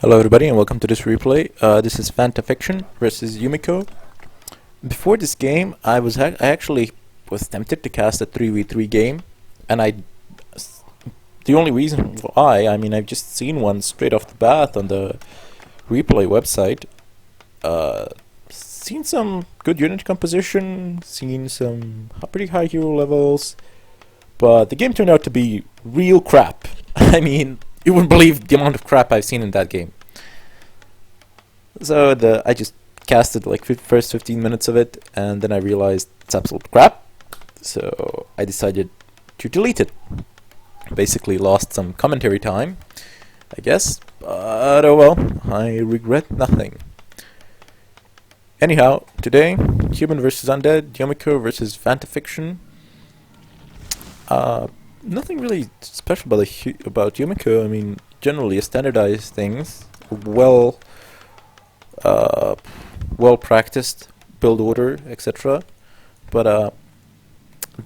Hello everybody and welcome to this replay. This is Fantafiction versus Yumiko. Before this game, I actually was tempted to cast a 3v3 game, and the only reason why, I've just seen one straight off the bat on the replay website. Seen some good unit composition, seen some pretty high hero levels, but the game turned out to be real crap. You wouldn't believe the amount of crap I've seen in that game. So I just casted like first 15 minutes of it, and then I realized it's absolute crap. So I decided to delete it. Basically lost some commentary time, I guess. But oh well, I regret nothing. Anyhow, today, Human versus Undead, Yumiko versus Fantafiction. Nothing really special about Yumiko. Generally a standardized things, well practiced build order, etc. But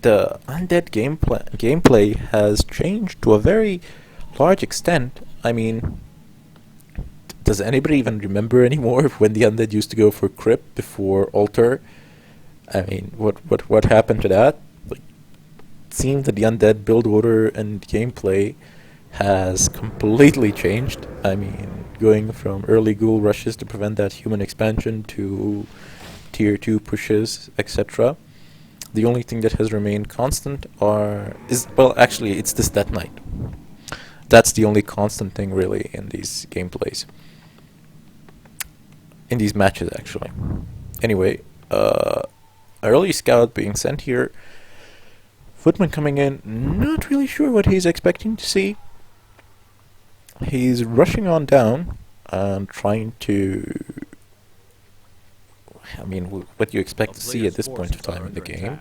the undead gameplay has changed to a very large extent. Does anybody even remember anymore when the undead used to go for crypt before altar? What happened to that? Seems that the undead build order and gameplay has completely changed. Going from early ghoul rushes to prevent that human expansion to tier 2 pushes, etc. The only thing that has remained constant it's this Death Knight. That's the only constant thing really in these gameplays. In these matches actually. Anyway, early scout being sent here. Footman coming in, not really sure what he's expecting to see. He's rushing on down and trying to... what do you expect to see at this point of time in the game?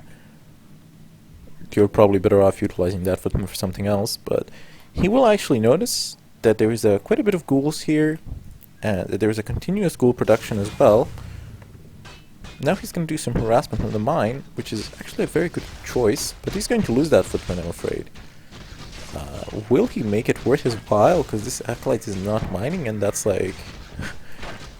You're probably better off utilizing that Footman for something else, but he will actually notice that there is quite a bit of ghouls here, and that there is a continuous ghoul production as well. Now he's going to do some harassment on the mine, which is actually a very good choice, but he's going to lose that Footman, I'm afraid. Will he make it worth his while? Because this Acolyte is not mining, and that's like...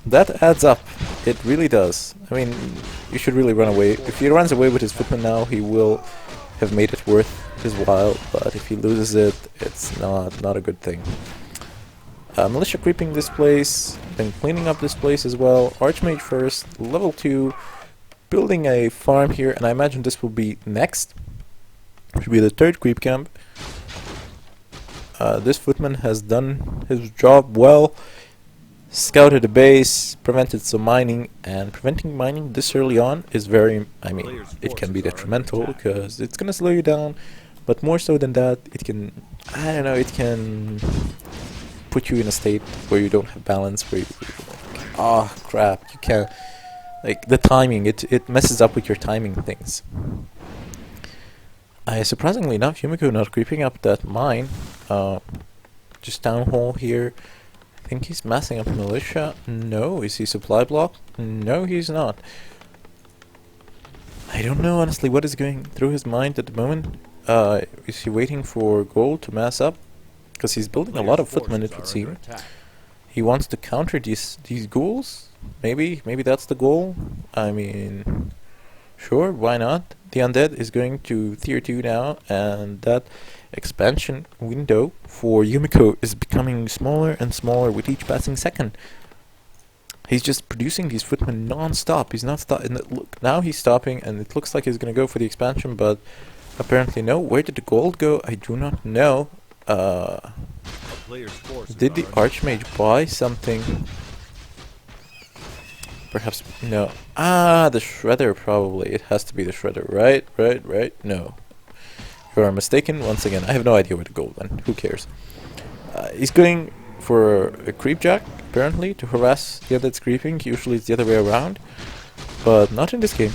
that adds up. It really does. You should really run away. If he runs away with his Footman now, he will have made it worth his while, but if he loses it, it's not a good thing. Militia creeping this place, then cleaning up this place as well. Archmage first, level 2, building a farm here, and I imagine this will be next. Should be the third creep camp. This Footman has done his job well. Scouted the base, prevented some mining, and preventing mining this early on is very... it can be detrimental, because it's gonna slow you down, but more so than that, it can... it can... put you in a state where you don't have balance, where you crap, you can't, the timing, it messes up with your timing things. Surprisingly enough, Yumiko not creeping up that mine, just town hall here. I think he's massing up militia. No. Is he supply block? No, he's not. I don't know honestly what is going through his mind at the moment. Is he waiting for gold to mass up? Because he's building a lot of Footmen, it would seem. He wants to counter these ghouls? Maybe that's the goal? Sure, why not? The undead is going to tier 2 now, and that expansion window for Yumiko is becoming smaller and smaller with each passing second. He's just producing these Footmen non-stop. He's not stopping. Look, now he's stopping, and it looks like he's going to go for the expansion, but apparently no. Where did the gold go? I do not know. Did the Archmage buy something? Perhaps no. The Shredder probably. It has to be the Shredder, right? No. You are mistaken once again. I have no idea where the gold went. Who cares? He's going for a creepjack, apparently, to harass the other that's creeping. Usually it's the other way around, but not in this game.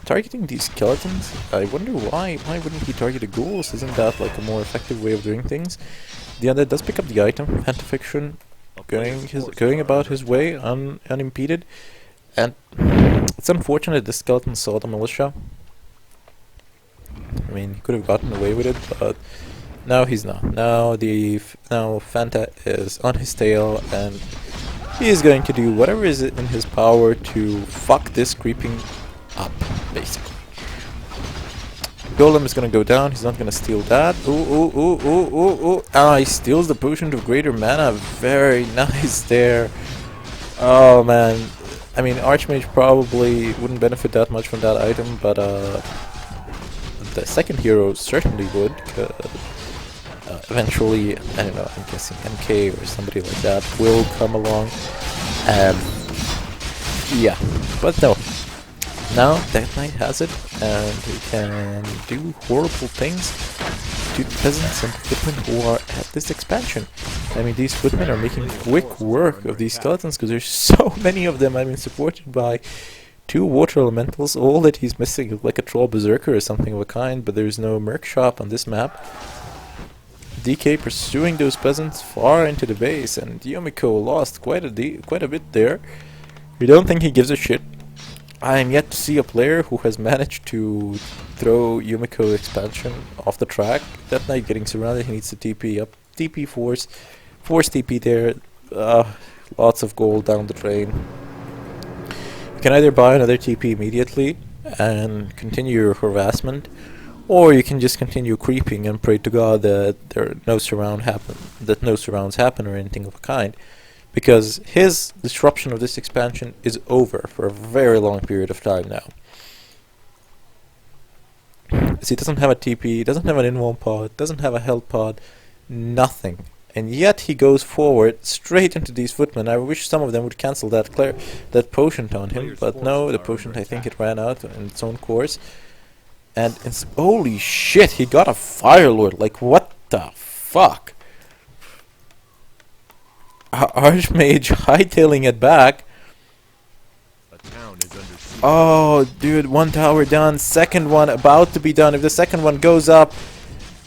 Targeting these skeletons, I wonder why wouldn't he target the ghouls? Isn't that like a more effective way of doing things? The other does pick up the item, Fantafiction, going about his way unimpeded, and it's unfortunate the skeleton saw the militia. He could have gotten away with it, but now he's not. Now Fanta is on his tail, and he is going to do whatever is in his power to fuck this creeping up, basically. Golem is gonna go down, he's not gonna steal that. Ooh. Ah, he steals the potion of greater mana. Very nice there. Oh man. I mean, Archmage probably wouldn't benefit that much from that item, but the second hero certainly would. Eventually, I don't know, I'm guessing MK or somebody like that will come along. Yeah, but no. Now that knight has it, and he can do horrible things to the peasants and footmen who are at this expansion. I mean, these footmen are making quick work of these skeletons because there's so many of them. I mean, supported by 2 water elementals. All that he's missing is like a troll berserker or something of a kind, but there's no merc shop on this map. DK pursuing those peasants far into the base, and Yumiko lost quite a bit there. You don't think he gives a shit? I am yet to see a player who has managed to throw Yumiko expansion off the track. That knight getting surrounded, he needs to TP up. TP force TP there. Lots of gold down the drain. You can either buy another TP immediately and continue your harassment, or you can just continue creeping and pray to God that no surrounds happen or anything of a kind. Because his disruption of this expansion is over for a very long period of time now. So he doesn't have a TP, doesn't have an invuln pod, doesn't have a health pod, nothing. And yet he goes forward straight into these footmen. I wish some of them would cancel that potion on him, but no, the potion, I think it ran out in its own course. And it's, holy shit, he got a Fire Lord. Like, what the fuck? Archmage hightailing it back. Oh, dude, 1 tower done, second one about to be done. If the second one goes up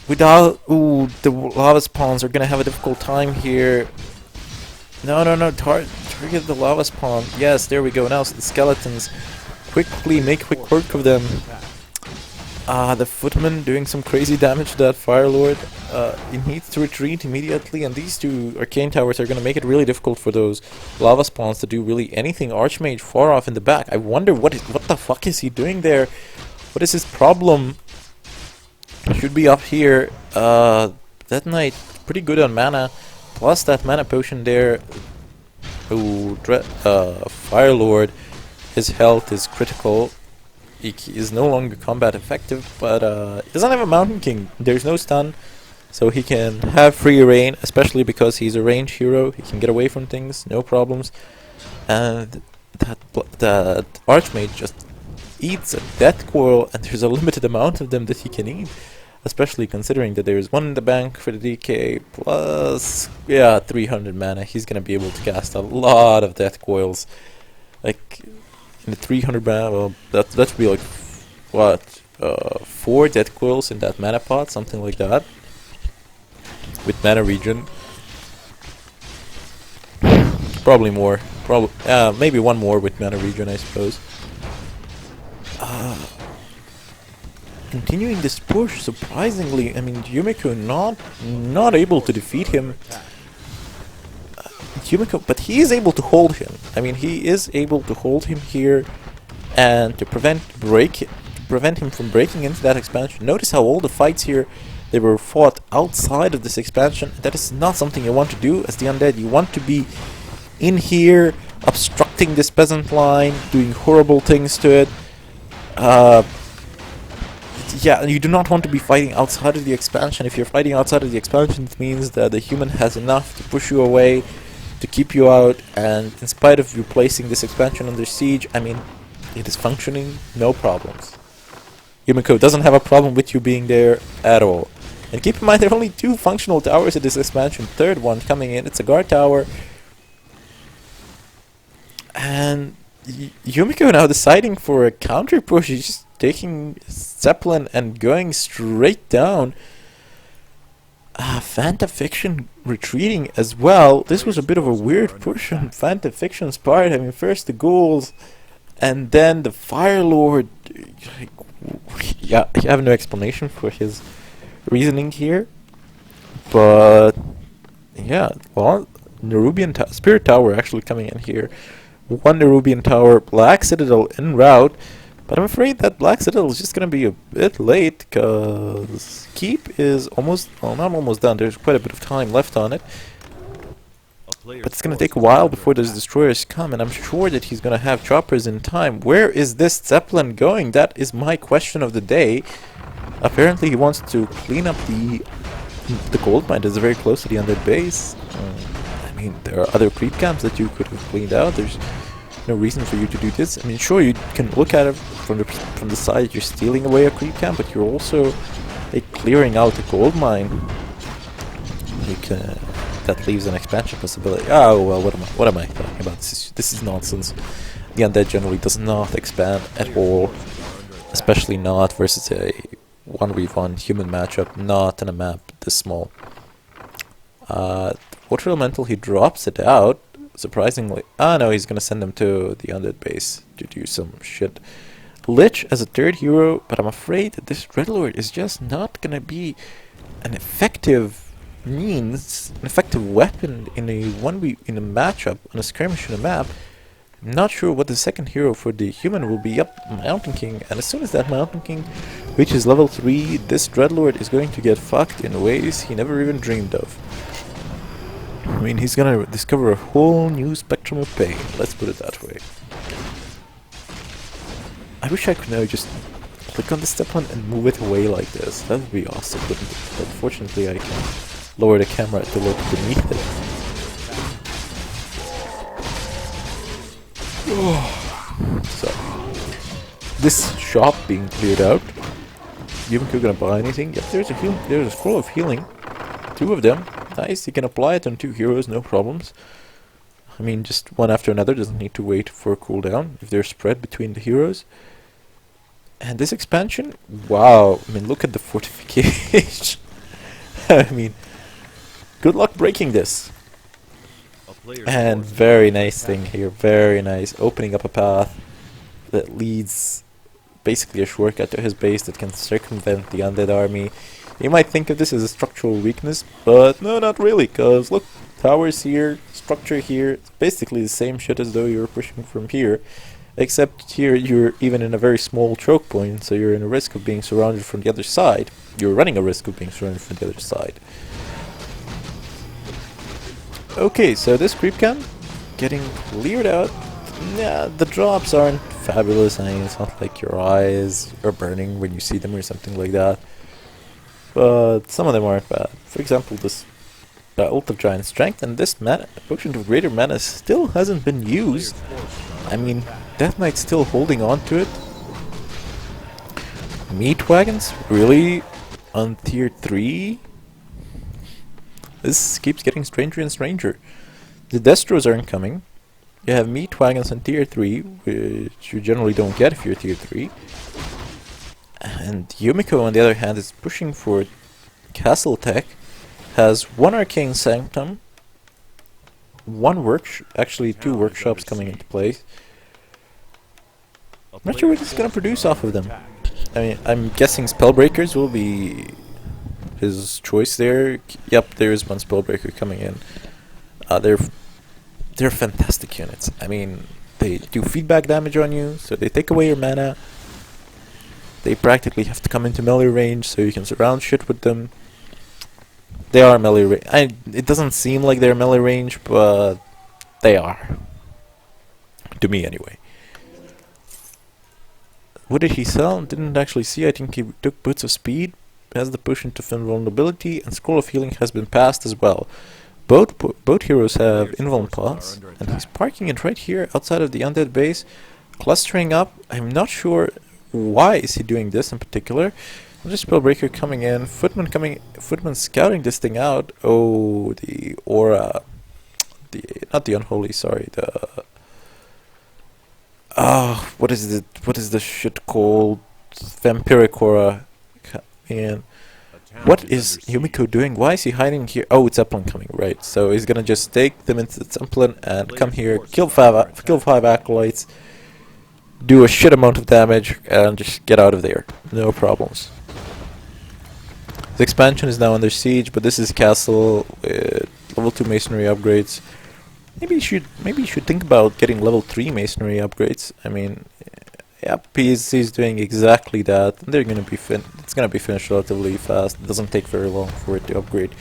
without... Ooh, the lava spawns are gonna have a difficult time here. No, target the lava spawn. Yes, there we go. Now so the skeletons quickly make quick work of them. The footman doing some crazy damage to that Fire Lord. He needs to retreat immediately, and these 2 arcane towers are going to make it really difficult for those lava spawns to do really anything. Archmage far off in the back. I wonder what the fuck is he doing there? What is his problem? Should be up here. That knight pretty good on mana, plus that mana potion there. Ooh, Fire Lord. His health is critical. He is no longer combat effective, but he doesn't have a Mountain King. There's no stun, so he can have free reign, especially because he's a ranged hero. He can get away from things, no problems. And that Archmage just eats a death coil, and there's a limited amount of them that he can eat, especially considering that there's 1 in the bank for the DK, plus, yeah, 300 mana. He's gonna be able to cast a lot of death coils. Like... in the 300 mana, well, that would be like, what, 4 death coils in that mana pot, something like that, with mana regen. Probably more, maybe 1 more with mana regen, I suppose. Continuing this push, surprisingly, I mean, Yumiko not able to defeat him. Yumiko, but he is able to hold him. I mean, he is able to hold him here and to prevent him from breaking into that expansion. Notice how all the fights here, they were fought outside of this expansion. That is not something you want to do as the undead. You want to be in here, obstructing this peasant line, doing horrible things to it. Yeah, you do not want to be fighting outside of the expansion. If you're fighting outside of the expansion, it means that the human has enough to push you away, to keep you out, and in spite of you placing this expansion under siege, I mean, it is functioning, no problems. Yumiko doesn't have a problem with you being there at all. And keep in mind, there are only 2 functional towers in this expansion. Third one coming in, it's a guard tower. And Yumiko now deciding for a counter push. He's just taking Zeppelin and going straight down. Fantafiction retreating as well. This was a bit of a weird push on Fantafiction's part. I mean, first the ghouls, and then the Fire Lord. Yeah, I have no explanation for his reasoning here. But, yeah, well, Spirit Tower actually coming in here. One Nerubian Tower, Black Citadel en route, but I'm afraid that Black Citadel is just gonna be a bit late, cause Keep is almost, well, not almost done, there's quite a bit of time left on it. But it's gonna take a while before those destroyers come, and I'm sure that he's gonna have choppers in time. Where is this Zeppelin going? That is my question of the day. Apparently he wants to clean up the gold mine that's very close to the undead base. I mean, there are other creep camps that you could have cleaned out. There's no reason for you to do this. I mean, sure, you can look at it from the side. You're stealing away a creep camp, but you're also like clearing out a gold mine. That leaves an expansion possibility. Oh well, what am I talking about? This is nonsense. The undead generally does not expand at all, especially not versus a 1v1 human matchup, not in a map this small. Water Elemental, he drops it out, surprisingly. Ah no, he's gonna send them to the undead base to do some shit. Lich as a third hero, but I'm afraid that this Dreadlord is just not gonna be an effective means, an effective weapon in a matchup, on a skirmish in a map. I'm not sure what the second hero for the human will be. Yep, Mountain King, and as soon as that Mountain King reaches level 3, this Dreadlord is going to get fucked in ways he never even dreamed of. I mean, he's gonna discover a whole new spectrum of pain, let's put it that way. I wish I could now just click on the step one and move it away like this. That would be awesome, but unfortunately I can lower the camera to look beneath it. So, this shop being cleared out. Yumiko gonna buy anything? Yep, there's a scroll of healing. 2 of them. Nice, you can apply it on 2 heroes, no problems. I mean, just one after another, doesn't need to wait for a cooldown if they're spread between the heroes. And this expansion, wow, I mean, look at the fortification. I mean, good luck breaking this. And very nice thing here, very nice. Opening up a path that leads basically a shortcut to his base that can circumvent the undead army. You might think of this as a structural weakness, but no, not really, because look, towers here, structure here, it's basically the same shit as though you were pushing from here, except here you're even in a very small choke point, so you're in a risk of being surrounded from the other side. You're running a risk of being surrounded from the other side. Okay, so this creep camp getting cleared out. Yeah, the drops aren't fabulous. I mean, it's not like your eyes are burning when you see them or something like that. But some of them aren't bad. For example, this Ult of Giant Strength and this Potion of Greater Menace still hasn't been used. I mean, Death Knight's still holding on to it. Meat Wagons? Really? On tier 3? This keeps getting stranger and stranger. The Destros aren't coming. You have Meat Wagons on tier 3, which you generally don't get if you're tier 3. And Yumiko, on the other hand, is pushing for Castle Tech. Has 1 Arcane Sanctum, 1 actually 2 workshops coming into place. I'm not sure what it's gonna produce off of them. I mean, I'm guessing Spellbreakers will be his choice there. Yep, there is 1 Spellbreaker coming in. They're fantastic units. I mean, they do feedback damage on you, so they take away your mana. They practically have to come into melee range, so you can surround shit with them. They are melee range. It doesn't seem like they're melee range, but they are. To me, anyway. What did he sell? Didn't actually see. I think he took Boots of Speed, has the Potion to Invulnerability, and Scroll of Healing has been passed as well. Both heroes have invuln pots, and he's parking it right here outside of the undead base, clustering up. I'm not sure why is he doing this in particular. Another Spellbreaker coming in, Footman scouting this thing out. Oh, the aura, not the unholy, sorry, the what is the shit called? Vampiric aura. And what is Yumiko doing? Why is he hiding here? Oh, it's Zeppelin coming, right? So he's gonna just take them into the Zeppelin and come here, kill five acolytes, do a shit amount of damage, and just get out of there. No problems. The expansion is now under siege, but this is castle with level 2 masonry upgrades. Maybe you should think about getting level 3 masonry upgrades. I mean, yep, he's doing exactly that. They're gonna be it's gonna be finished relatively fast. It doesn't take very long for it to upgrade.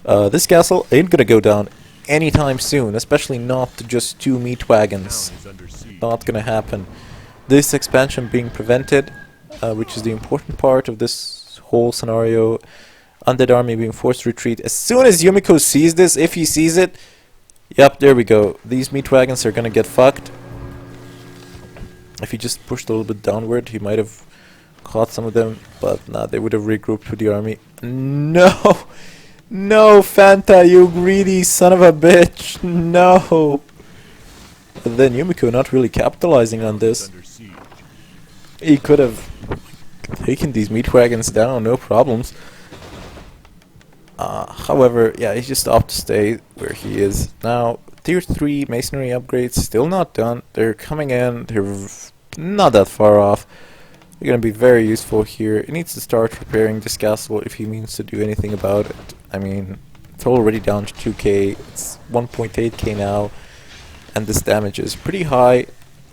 This castle ain't gonna go down anytime soon, especially not to just 2 meat wagons. Not gonna happen. This expansion being prevented, which is the important part of this whole scenario. Undead army being forced to retreat. As soon as Yumiko sees this, if he sees it, yep, there we go. These meat wagons are gonna get fucked. If he just pushed a little bit downward, he might have caught some of them, but nah, they would have regrouped with the army. No! No, Fanta, you greedy son of a bitch! No! But then Yumiko not really capitalizing on this. He could have taken these meat wagons down, no problems. However, yeah, he just opted to stay where he is. Now, tier 3 masonry upgrades still not done. They're coming in, they're not that far off. They're gonna be very useful here. He needs to start repairing this castle if he means to do anything about it. I mean, it's already down to 2k, it's 1.8k now, and this damage is pretty high.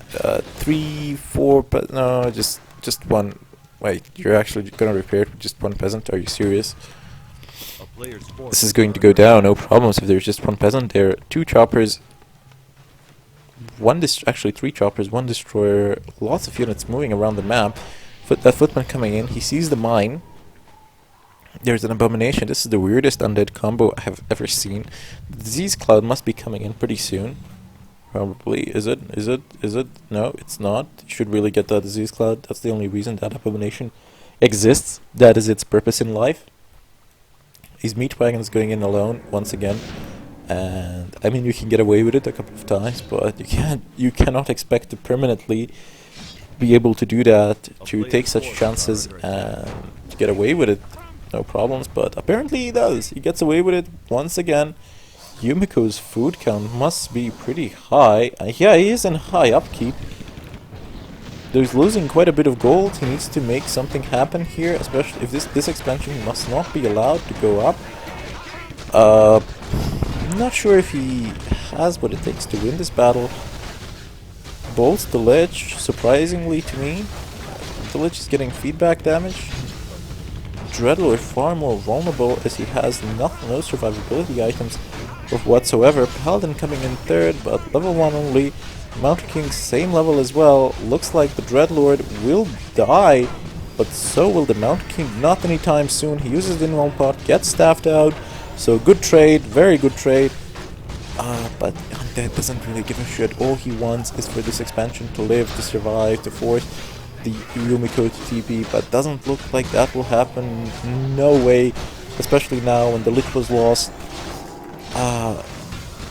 3, 4, but no, just one. Wait, you're actually gonna repair it with just one peasant? Are you serious? This is going to go down, no problems if there's just one peasant there. 2 choppers, actually 3 choppers, 1 destroyer, lots of units moving around the map. That footman coming in, he sees the mine. There's an abomination. This is the weirdest undead combo I have ever seen. The disease cloud must be coming in pretty soon. Probably. Is it? No, it's not. You should really get that disease cloud. That's the only reason that abomination exists. That is its purpose in life. These meat wagons going in alone once again, and I mean you can get away with it a couple of times, but you cannot expect to permanently be able to do that, to take such chances and to get away with it, no problems. But apparently he does. He gets away with it once again. Yumiko's food count must be pretty high. Yeah, he is in high upkeep. There's losing quite a bit of gold. He needs to make something happen here, especially if this expansion must not be allowed to go up. I'm not sure if he has what it takes to win this battle. Bolts the Lich, surprisingly to me. The Lich is getting feedback damage. Dreadlord far more vulnerable as he has no survivability items of whatsoever. Paladin coming in third, but level 1 only. Mountain King same level as well. Looks like the Dreadlord will die, but so will the Mountain King not anytime soon. He uses the Invuln Pot, gets staffed out, so good trade, very good trade. But Undead doesn't really give a shit. All he wants is for this expansion to live, to survive, to force the Yumiko to TP, but doesn't look like that will happen. No way, especially now when the Lich was lost.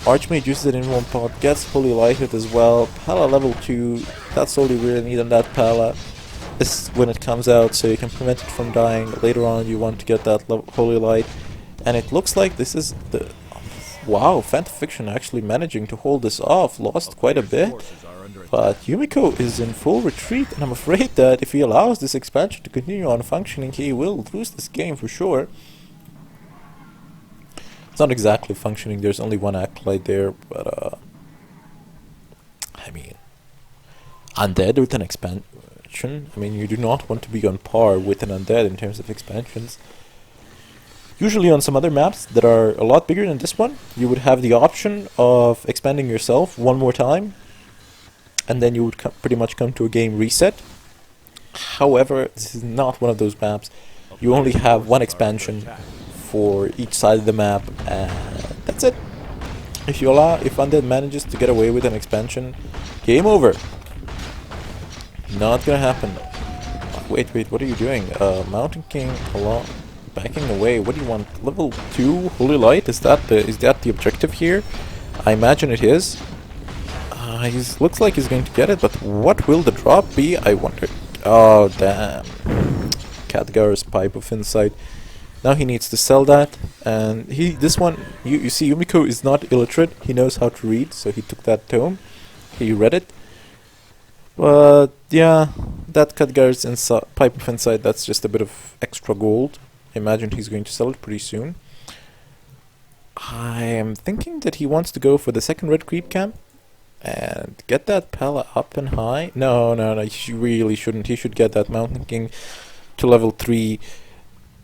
Archmage uses it in one pot, gets fully lighted as well. Pala level 2, that's all you really need on that Pala. Is when it comes out, so you can prevent it from dying. Later on you want to get that holy light. And it looks like this is the... Wow, Fantafiction actually managing to hold this off. Lost quite a bit. But Yumiko is in full retreat, and I'm afraid that if he allows this expansion to continue on functioning, he will lose this game for sure. It's not exactly functioning, there's only one acolyte there, but I mean, undead with an expansion, I mean, you do not want to be on par with an undead in terms of expansions. Usually on some other maps that are a lot bigger than this one, you would have the option of expanding yourself one more time, and then you would pretty much come to a game reset. However, this is not one of those maps. You only have one expansion for each side of the map, and that's it. If Undead manages to get away with an expansion, game over. Not gonna happen. Wait, what are you doing? Mountain King backing away. What do you want? Level 2 Holy Light? Is that the objective here? I imagine it is. He looks like he's going to get it, but what will the drop be? I wonder. Oh damn! Khadgar's Pipe of Insight. Now he needs to sell that, and this one, you see Yumiko is not illiterate, he knows how to read, so he took that tome, he read it. But yeah, that Khadgar's Pipe of Insight, that's just a bit of extra gold. I imagine he's going to sell it pretty soon. I am thinking that he wants to go for the second red creep camp and get that Pala up and high. No, he really shouldn't. He should get that Mountain King to level 3.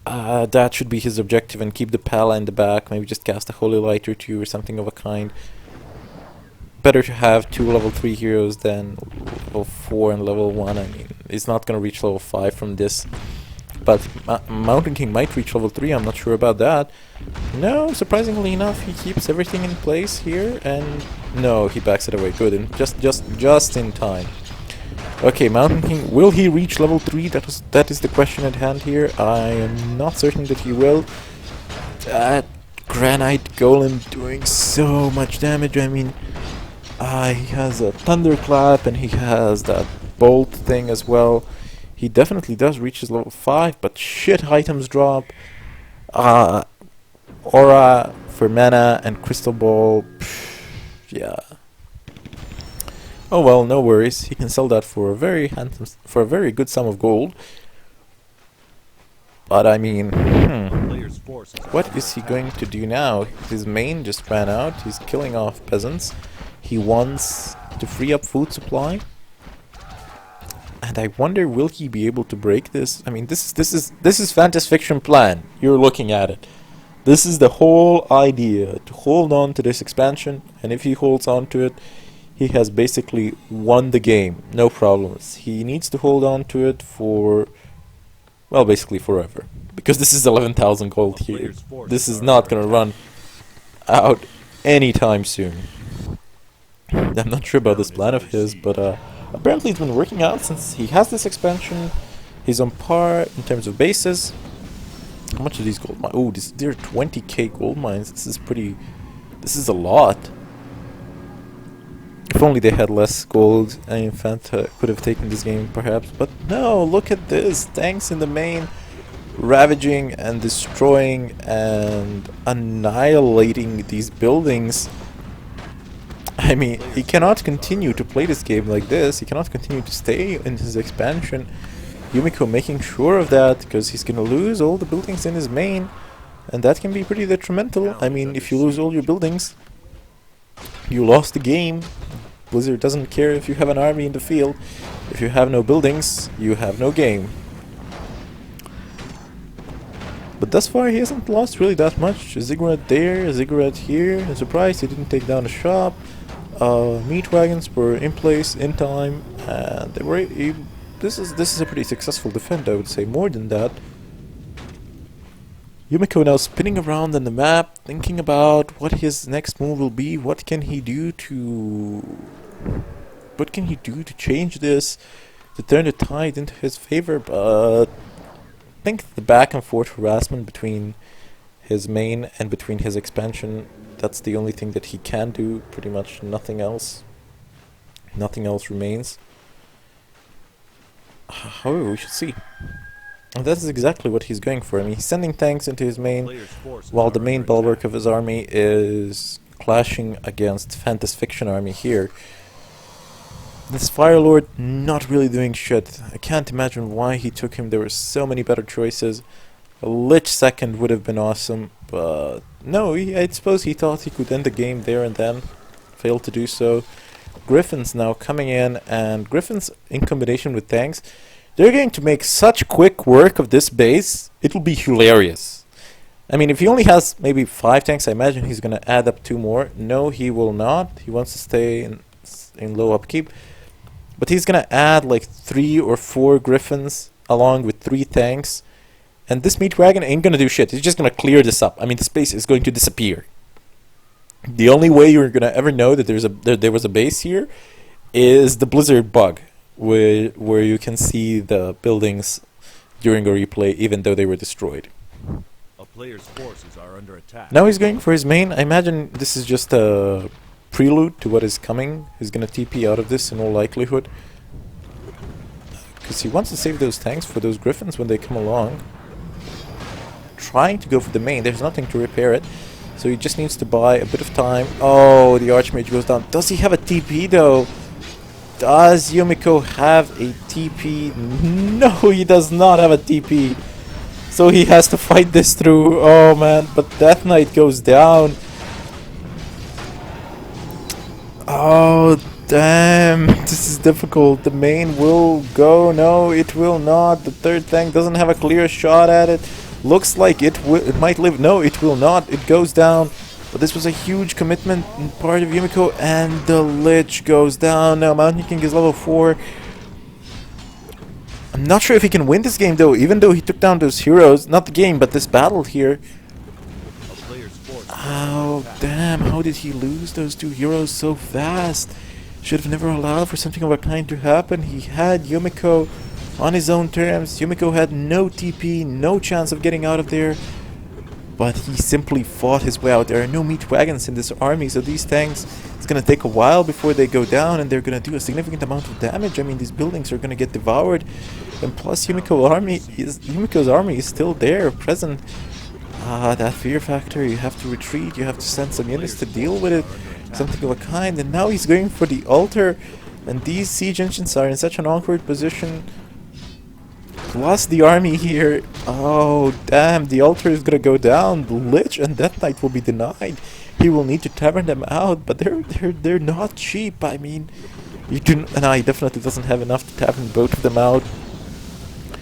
That should be his objective, and keep the Pala in the back. Maybe just cast a Holy Light or 2 or something of a kind. Better to have 2 level 3 heroes than level 4 and level 1. I mean, he's not gonna reach level 5 from this. But Mountain King might reach level 3, I'm not sure about that. No, surprisingly enough, he keeps everything in place here, and no, he backs it away. Good, and just in time. Okay, Mountain King, will he reach level 3? That is the question at hand here. I am not certain that he will. That Granite Golem doing so much damage. I mean, he has a Thunderclap, and he has that Bolt thing as well. He definitely does reach his level 5, but shit items drop. Aura for mana and Crystal Ball. Yeah. Oh well, no worries. He can sell that for a very good sum of gold. But I mean, what is he going to do now? His main just ran out. He's killing off peasants. He wants to free up food supply. And I wonder, will he be able to break this? I mean, this is Fantafiction plan. You're looking at it. This is the whole idea, to hold on to this expansion, and if he holds on to it, he has basically won the game. No problems. He needs to hold on to it for, well, basically forever, because this is 11,000 gold here. This is not gonna run out anytime soon. I'm not sure about this plan of his, but apparently it's been working out since he has this expansion. He's on par in terms of bases. How much are these gold mines? Oh, they're 20k gold mines. This is a lot. If only they had less gold, I mean, Fanta could have taken this game perhaps. But no, look at this. Tanks in the main, ravaging and destroying and annihilating these buildings. I mean, he cannot continue to play this game like this. He cannot continue to stay in his expansion. Yumiko making sure of that, because he's gonna lose all the buildings in his main, and that can be pretty detrimental. I mean, if you lose all your buildings, you lost the game. Blizzard doesn't care if you have an army in the field. If you have no buildings, you have no game. But thus far, he hasn't lost really that much. A ziggurat there, a ziggurat here. I'm surprised he didn't take down a shop. Meat wagons were in place in time, and they were. This is a pretty successful defend, I would say. More than that. Yumiko now spinning around on the map, thinking about what his next move will be. What can he do to change this, to turn the tide into his favor? But I think the back and forth harassment between his main and between his expansion, that's the only thing that he can do. Pretty much nothing else. Nothing else remains. However, we should see. And that is exactly what he's going for. I mean, he's sending tanks into his main, while the main bulwark of his army is clashing against Fantafiction army here. This Fire Lord not really doing shit. I can't imagine why he took him. There were so many better choices. A Lich second would have been awesome, but no, I suppose he thought he could end the game there and then. Failed to do so. Griffins now coming in, and Griffins in combination with tanks, they're going to make such quick work of this base, it'll be hilarious. I mean, if he only has maybe 5 tanks, I imagine he's going to add up 2 more. No, he will not. He wants to stay in low upkeep. But he's going to add like 3 or 4 Griffins along with 3 tanks. And this meat wagon ain't going to do shit. He's just going to clear this up. I mean, the space is going to disappear. The only way you're going to ever know that there was a base here is the Blizzard bug, where you can see the buildings during a replay even though they were destroyed. A player's forces are under attack. Now he's going for his main. I imagine this is just a prelude to what is coming. He's going to TP out of this in all likelihood, because he wants to save those tanks for those Griffins when they come along. Trying to go for the main. There's nothing to repair it. So he just needs to buy a bit of time. Oh, the Archmage goes down. Does he have a TP though? Does Yumiko have a TP? No, he does not have a TP. So he has to fight this through. Oh man, but Death Knight goes down. Oh, damn. This is difficult. The main will go. No, it will not. The third tank doesn't have a clear shot at it. Looks like it might live. No, it will not. It goes down. But this was a huge commitment on part of Yumiko, and the Lich goes down. Now Mountain King is level 4. I'm not sure if he can win this game though, even though he took down those heroes. Not the game, but this battle here. A player's forces are Oh, under attack. damn, how did he lose those 2 heroes so fast? Should have never allowed for something of a kind to happen. He had Yumiko on his own terms. Yumiko had no TP, no chance of getting out of there. But he simply fought his way out. There are no meat wagons in this army, so these tanks, it's gonna take a while before they go down, and they're gonna do a significant amount of damage. I mean, these buildings are gonna get devoured. And plus, Yumiko's army is still there, present. That fear factor, you have to retreat, you have to send some units to deal with it, something of a kind, and now he's going for the altar, and these siege engines are in such an awkward position. Plus the army here, oh damn, the altar is gonna go down, the Lich and Death Knight will be denied. He will need to tavern them out, but they're not cheap. I mean, you do, and I definitely doesn't have enough to tavern both of them out.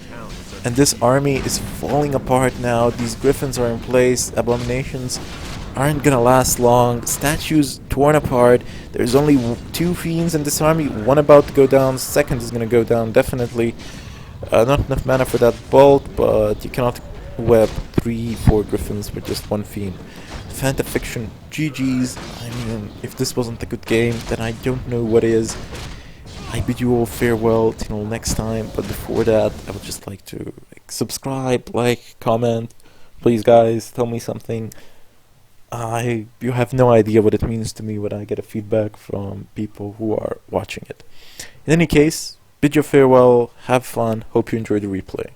Town is under And this army is falling apart now. These griffins are in place. Abominations aren't gonna last long. Statues torn apart. There's only 2 fiends in this army. One about to go down. Second is gonna go down definitely. Not enough mana for that bolt, but you cannot web 3-4 griffins with just 1 fiend. Fantafiction, GG's. I mean, if this wasn't a good game, then I don't know what is. I bid you all farewell till next time, but before that, I would just like to subscribe, like, comment. Please, guys, tell me something. You have no idea what it means to me when I get a feedback from people who are watching it. In any case, bid you farewell, have fun, hope you enjoy the replay.